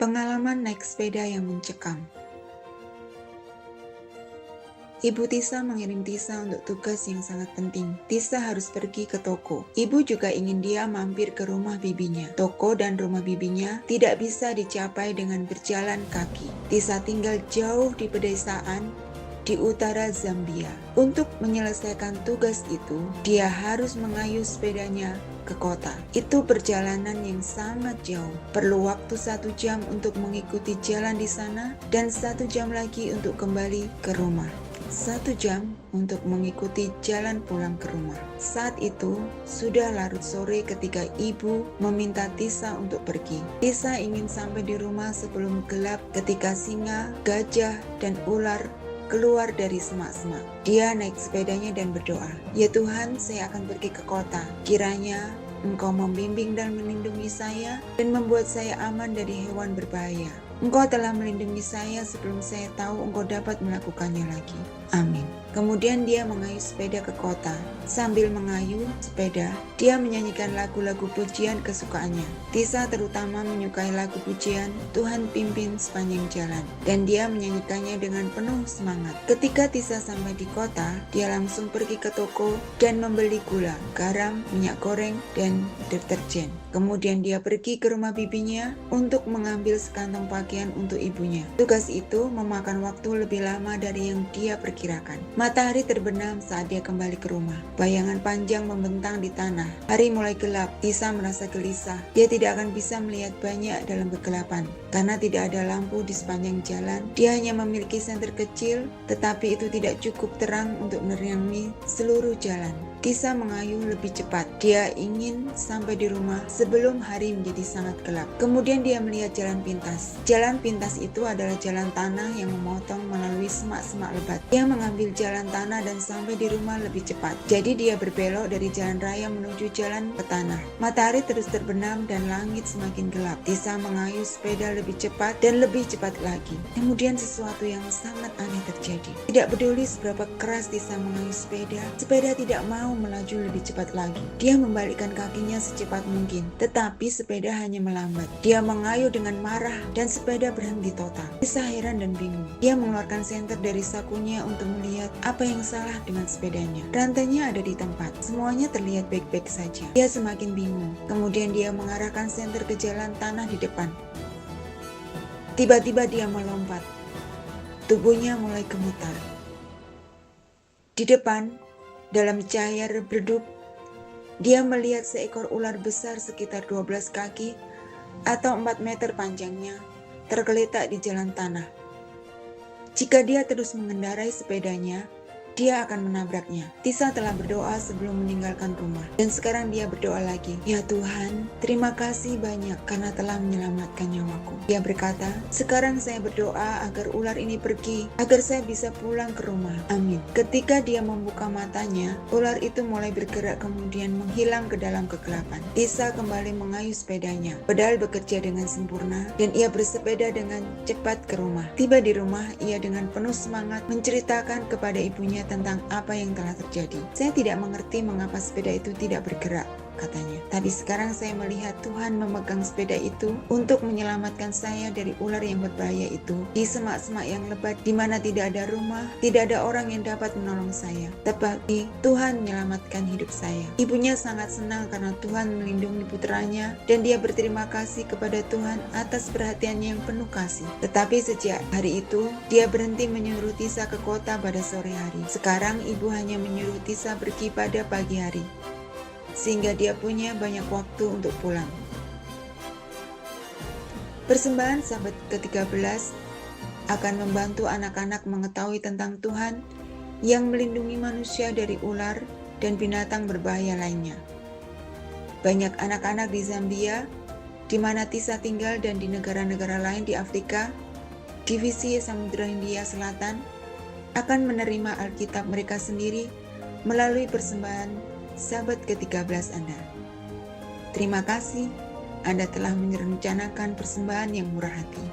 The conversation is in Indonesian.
Pengalaman naik sepeda yang mencekam. Ibu Tisa mengirim Tisa untuk tugas yang sangat penting. Tisa harus pergi ke toko. Ibu juga ingin dia mampir ke rumah bibinya. Toko dan rumah bibinya tidak bisa dicapai dengan berjalan kaki. Tisa tinggal jauh di pedesaan di utara Zambia. Untuk menyelesaikan tugas itu, dia harus mengayuh sepedanya ke kota. Itu perjalanan yang sangat jauh. Perlu waktu 1 jam untuk mengikuti jalan di sana dan 1 jam lagi untuk kembali ke rumah. 1 jam untuk mengikuti jalan pulang ke rumah. Saat itu sudah larut sore ketika ibu meminta Tisa untuk pergi. Tisa ingin sampai di rumah sebelum gelap ketika singa, gajah, dan ular keluar dari semak-semak. Dia naik sepedanya dan berdoa, "Ya Tuhan, saya akan pergi ke kota. Kiranya Engkau membimbing dan melindungi saya dan membuat saya aman dari hewan berbahaya. Engkau telah melindungi saya sebelum saya tahu Engkau dapat melakukannya lagi. Amin." Kemudian dia mengayuh sepeda ke kota. Sambil mengayuh sepeda, dia menyanyikan lagu-lagu pujian kesukaannya. Tisa terutama menyukai lagu pujian Tuhan Pimpin Sepanjang Jalan, dan dia menyanyikannya dengan penuh semangat. Ketika Tisa sampai di kota, dia langsung pergi ke toko dan membeli gula, garam, minyak goreng, dan deterjen. Kemudian dia pergi ke rumah bibinya untuk mengambil sekantong pakaian untuk ibunya. Tugas itu memakan waktu lebih lama dari yang dia perkirakan. Matahari terbenam saat dia kembali ke rumah. Bayangan panjang membentang di tanah. Hari mulai gelap. Tisa merasa gelisah. Dia tidak akan bisa melihat banyak dalam kegelapan karena tidak ada lampu di sepanjang jalan. Dia hanya memiliki senter kecil, tetapi itu tidak cukup terang untuk menerangi seluruh jalan. Tisa mengayuh lebih cepat. Dia ingin sampai di rumah sebelum hari menjadi sangat gelap. Kemudian dia melihat jalan pintas. Jalan pintas itu adalah jalan tanah yang memotong melalui semak-semak lebat. Dia mengambil jalan tanah dan sampai di rumah lebih cepat. Jadi dia berbelok dari jalan raya menuju jalan ke tanah. Matahari terus terbenam dan langit semakin gelap. Tisa mengayuh sepeda lebih cepat dan lebih cepat lagi. Kemudian sesuatu yang sangat aneh terjadi. Tidak peduli seberapa keras Tisa mengayuh sepeda, sepeda tidak mau melaju lebih cepat lagi. Dia membalikkan kakinya secepat mungkin, tetapi sepeda hanya melambat. Dia mengayuh dengan marah dan sepeda berhenti total. Tisa heran dan bingung. Dia mengeluarkan senter dari sakunya untuk melihat apa yang salah dengan sepedanya. Rantainya ada di tempat. Semuanya terlihat baik-baik saja. Dia semakin bingung. Kemudian dia mengarahkan senter ke jalan tanah di depan. Tiba-tiba dia melompat. Tubuhnya mulai gemetar. Di depan, dalam cahaya redup, dia melihat seekor ular besar sekitar 12 kaki atau 4 meter panjangnya tergeletak di jalan tanah. Jika dia terus mengendarai sepedanya, dia akan menabraknya. Tisa telah berdoa sebelum meninggalkan rumah. Dan sekarang dia berdoa lagi. "Ya Tuhan, terima kasih banyak karena telah menyelamatkan nyawaku." Dia berkata, "Sekarang saya berdoa agar ular ini pergi, agar saya bisa pulang ke rumah. Amin." Ketika dia membuka matanya, ular itu mulai bergerak kemudian menghilang ke dalam kegelapan. Tisa kembali mengayuh sepedanya. Pedal bekerja dengan sempurna dan ia bersepeda dengan cepat ke rumah. Tiba di rumah, ia dengan penuh semangat menceritakan kepada ibunya tentang apa yang telah terjadi. "Saya tidak mengerti mengapa sepeda itu tidak bergerak," katanya. "Tapi sekarang saya melihat Tuhan memegang sepeda itu untuk menyelamatkan saya dari ular yang berbahaya itu di semak-semak yang lebat di mana tidak ada rumah, tidak ada orang yang dapat menolong saya. Tetapi Tuhan menyelamatkan hidup saya." Ibunya sangat senang karena Tuhan melindungi putranya dan dia berterima kasih kepada Tuhan atas perhatiannya yang penuh kasih. Tetapi sejak hari itu, dia berhenti menyuruh Tisa ke kota pada sore hari. Sekarang ibu hanya menyuruh Tisa pergi pada pagi hari, sehingga dia punya banyak waktu untuk pulang. Persembahan Sabat ke-13 akan membantu anak-anak mengetahui tentang Tuhan yang melindungi manusia dari ular dan binatang berbahaya lainnya. Banyak anak-anak di Zambia, di mana Tisa tinggal, dan di negara-negara lain di Afrika, divisi Samudra Hindia Selatan, akan menerima Alkitab mereka sendiri melalui persembahan Sabat ke-13 Anda. Terima kasih, Anda telah merencanakan persembahan yang murah hati.